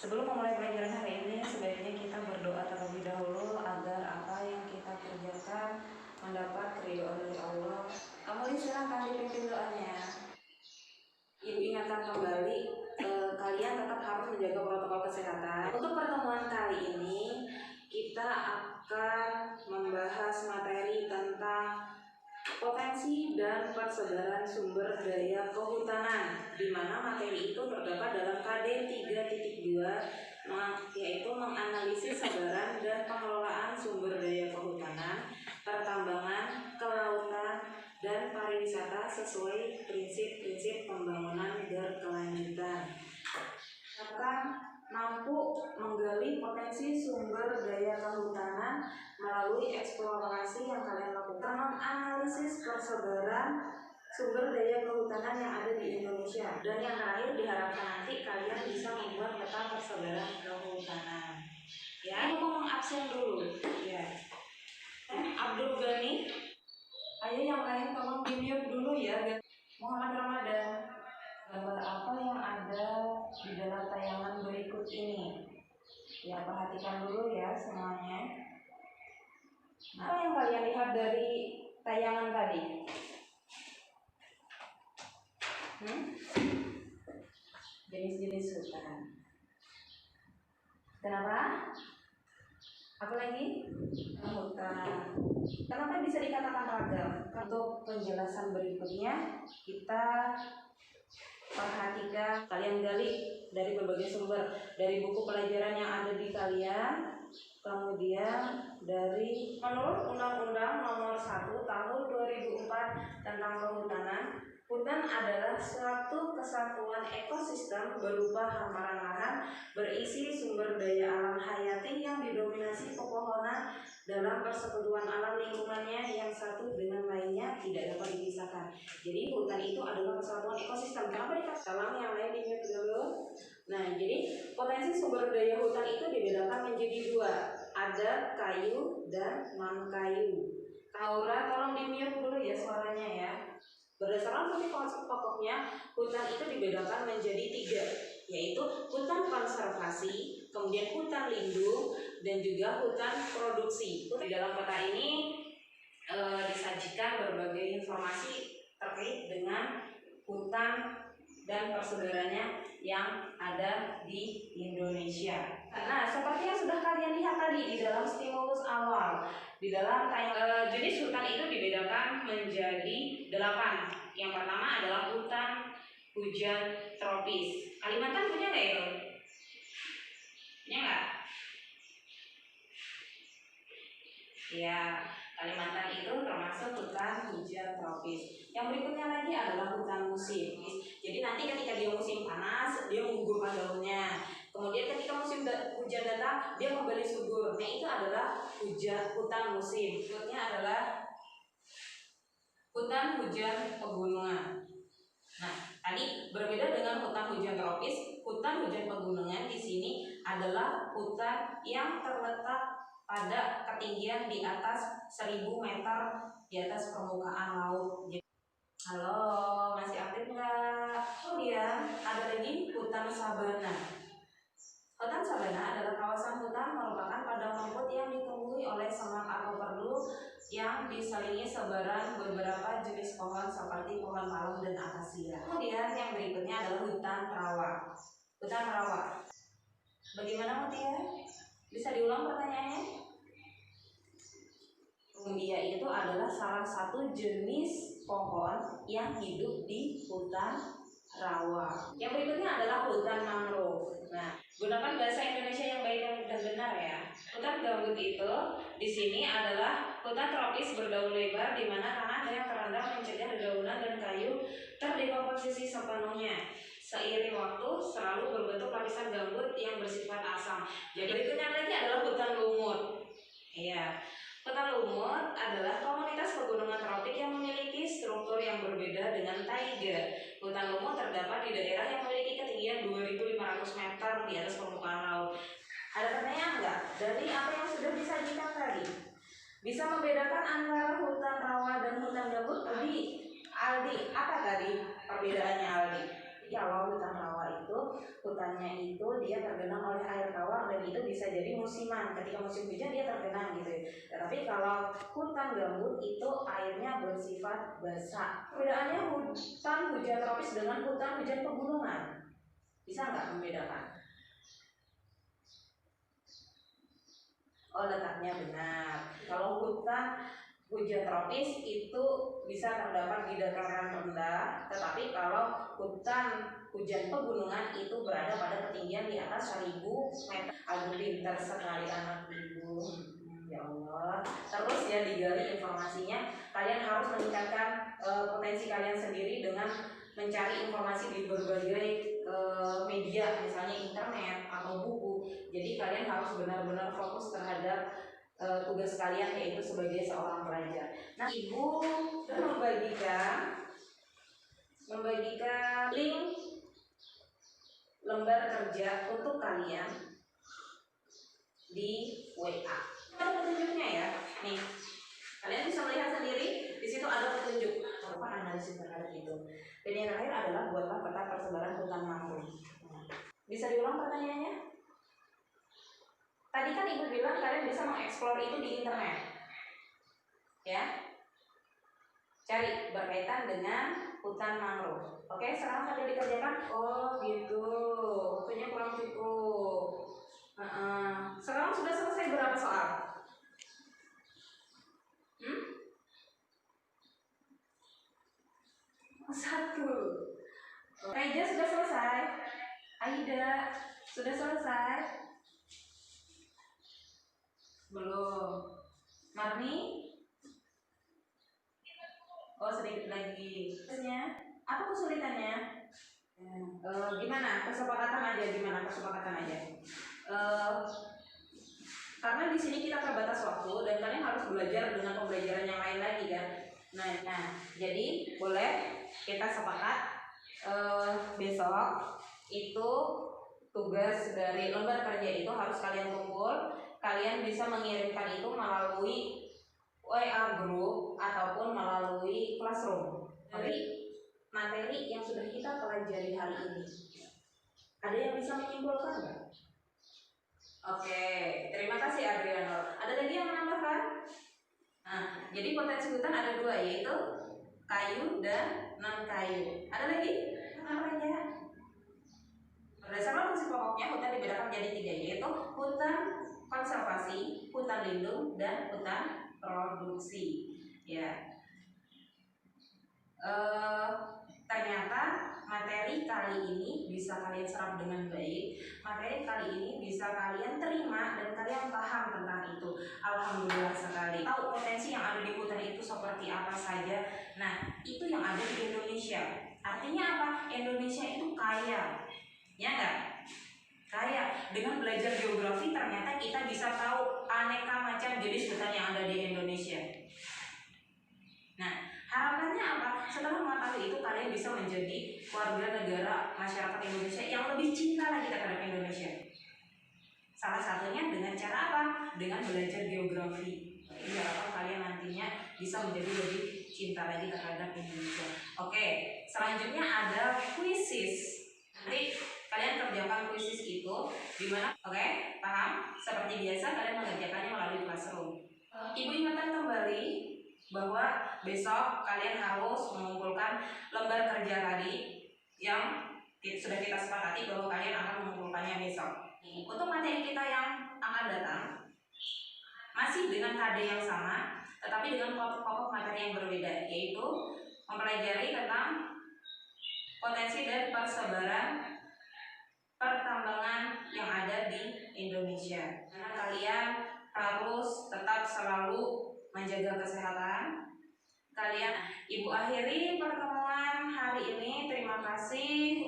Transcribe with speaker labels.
Speaker 1: Sebelum memulai pelajaran hari ini, sebaiknya kita berdoa terlebih dahulu agar apa yang kita kerjakan mendapat keridhaan dari Allah. Kamu silakan dipimpin doanya. Ibu ingatkan kembali, kalian tetap harus menjaga protokol kesehatan. Untuk pertemuan kali ini, kita akan membahas materi tentang potensi dan persebaran sumber daya kehutanan, di mana materi itu terdapat dalam KD 3.2, yaitu menganalisis sebaran dan pengelolaan sumber daya kehutanan, pertambangan, kelautan, dan pariwisata sesuai prinsip-prinsip pembangunan berkelanjutan. Akan mampu menggali potensi sumber daya kehutanan melalui eksplorasi yang kalian lakukan, menganalisis persebaran sumber daya kehutanan yang ada di Indonesia, dan yang terakhir diharapkan nanti kalian bisa membuat peta persebaran kehutanan. Ya, ini ngomong absen dulu. Ya, Abdul Ghani, ayo yang lain tolong di-mute dulu ya. Muhammad Ramadan. Gambar apa yang ada di dalam tayangan berikut ini? Ya, perhatikan dulu ya semuanya. Nah, apa yang kalian lihat dari tayangan tadi? Jenis-jenis hutan. Kenapa? Apa lagi? Hutan. Kenapa bisa dikatakan ragam? Untuk penjelasan berikutnya, kita perhatikan, kalian gali dari berbagai sumber, dari buku pelajaran yang ada di kalian, kemudian dari menurut Undang-Undang Nomor 1 Tahun 2004 tentang Kehutanan, hutan adalah suatu kesatuan ekosistem berupa hamparan lahan berisi sumber daya alam hayati yang didominasi pepohonan dalam persekutuan alam lingkungannya yang satu dengan lainnya tidak dapat dipisahkan. Jadi hutan itu adalah kesatuan ekosistem. Kenapa dikasih salam yang lain di mute dulu? Nah, jadi potensi sumber daya hutan itu dibedakan menjadi dua, ada kayu dan non kayu. Aura, tolong di mute dulu ya suaranya ya. Berdasarkan fungsi konsep pokoknya, hutan itu dibedakan menjadi tiga, yaitu hutan konservasi, kemudian hutan lindung, dan juga hutan produksi. Di dalam peta ini disajikan berbagai informasi terkait dengan hutan dan persebarannya yang ada di Indonesia. Nah, seperti yang sudah kalian lihat tadi di dalam stimulus awal, di dalam jenis hutan itu dibedakan menjadi 8. Yang pertama adalah hutan hujan tropis. Kalimantan punya nggak itu? Punya nggak? Ya, Kalimantan itu termasuk hutan hujan tropis. Yang berikutnya lagi adalah hutan musim. Jadi nanti ketika dia musim panas, dia menggugurkan daunnya. Kemudian ketika musim hujan datang, dia kembali subur. Nah, itu adalah hutan musim. Berikutnya adalah hutan hujan pegunungan. Nah, tadi berbeda dengan hutan hujan tropis. Hutan hujan pegunungan di sini adalah hutan yang terletak pada ketinggian di atas 1000 meter di atas permukaan laut. Halo, masih aktif nggak? Kemudian ada lagi hutan sabana. Hutan sabana adalah kawasan hutan merupakan padang rumput yang ditumbuhi oleh semak atau perdu yang diselingi sebaran beberapa jenis pohon seperti pohon palem dan akasia. Kemudian yang berikutnya adalah hutan rawa. Hutan rawa. Bagaimana Mutia? Bisa diulang pertanyaannya? Rumbia itu adalah salah satu jenis pohon yang hidup di hutan rawa. Yang berikutnya adalah hutan mangrove. Nah, gunakan bahasa Indonesia yang baik dan benar ya. Hutan gambut itu di sini adalah hutan tropis berdaun lebar di mana tanah yang terendam mencegah dedaunan dan kayu terdekomposisi sepenuhnya. Seiring waktu selalu berbentuk lapisan gambut yang bersifat asam. Jadi berikutnya lagi adalah hutan lumut. Iya. Hutan lumut adalah komunitas pegunungan tropik yang memiliki struktur yang berbeda dengan taiga. Hutan lumut terdapat di daerah yang memiliki ketinggian 2500 meter di atas permukaan laut. Ada pertanyaan nggak? Dari apa yang sudah disajikan tadi? Bisa membedakan antara hutan rawa dan hutan gambut? Aldi, apa tadi perbedaannya Aldi? Kalau hutan rawa itu, hutannya itu dia tergenang oleh air tawar dan itu bisa jadi musiman. Ketika musim hujan dia tergenang gitu ya. Tapi kalau hutan gambut itu airnya bersifat basah. Perbedaannya hutan hujan tropis dengan hutan hujan pegunungan. Bisa nggak membedakan? Oh, letaknya benar. Kalau hutan hujan tropis itu bisa terdapat di dataran rendah, tetapi kalau hutan hujan pegunungan itu berada pada ketinggian di atas 1000 meter. Aduh, pintar sekali anak ibu. Ya Allah. Terus ya digali informasinya, kalian harus meningkatkan potensi kalian sendiri dengan mencari informasi di berbagai media, misalnya internet atau buku. Jadi kalian harus benar-benar fokus terhadap tugas kalian, yaitu sebagai seorang pelajar. Nah, ibu membagikan link lembar kerja untuk kalian di WA. Ada petunjuknya ya. Nih, kalian bisa melihat sendiri. Di situ ada petunjuk. Apa analisis terhadap itu? Dan yang terakhir adalah buatlah peta persebaran hutan mangrove. Bisa diulang pertanyaannya? Tadi kan ibu bilang kalian bisa mengeksplor itu di internet, ya. Cari berkaitan dengan hutan mangrove. Oke, sekarang sambil dikerjakan. Oh gitu, waktunya kurang cukup. Sekarang sudah selesai berapa soal? Satu. Reja sudah selesai. Aida sudah selesai. Belum. Marni? Oh, sedikit lagi. Apa kesulitannya? Gimana? Kesepakatan aja. Karena di sini kita terbatas waktu dan kalian harus belajar dengan pembelajaran yang lain lagi kan. Nah, jadi boleh kita sepakat besok itu tugas dari lembar kerja itu harus kalian kumpul. Kalian bisa mengirimkan itu melalui WA group ataupun melalui classroom dari materi yang sudah kita pelajari hari ini. Ada yang bisa menyimpulkan nggak? Oke, terima kasih Adriano. Ada lagi yang menambahkan? Nah, jadi potensi hutan ada dua, yaitu kayu dan non kayu. Ada lagi? Apa aja? Berdasarkan fungsi pokoknya, hutan dibedakan menjadi tiga, yaitu hutan konservasi, hutan lindung, dan hutan produksi. Ya. Ternyata materi kali ini bisa kalian serap dengan baik. Materi kali ini bisa kalian terima dan kalian paham tentang itu. Alhamdulillah sekali. Tahu potensi yang ada di hutan itu seperti apa saja. Nah, itu yang ada di Indonesia. Artinya apa? Indonesia itu kaya. Ya enggak? Kaya. Dengan belajar geografi ternyata kita bisa tahu aneka macam jenis hutan yang ada di Indonesia. Nah, harapannya apa? Setelah mengetahui itu kalian bisa menjadi warga negara masyarakat Indonesia yang lebih cinta lagi terhadap Indonesia. Salah satunya dengan cara apa? Dengan belajar geografi. Ini harapan kalian nantinya bisa menjadi lebih cinta lagi terhadap Indonesia. Oke, selanjutnya ada quizzes. Nanti kalian kerjakan quizzes itu dimana? Oke, paham? Seperti biasa kalian mengerjakannya melalui classroom. Ibu ingatkan kembali bahwa besok kalian harus mengumpulkan lembar kerja tadi yang sudah kita sepakati bahwa kalian akan mengumpulkannya besok. Untuk materi kita yang akan datang masih dengan KD yang sama, tetapi dengan pokok materi yang berbeda, yaitu mempelajari tentang potensi dan persebaran pertambangan yang ada di Indonesia. Karena kalian harus tetap selalu menjaga kesehatan kalian. Ibu akhiri pertemuan hari ini. Terima kasih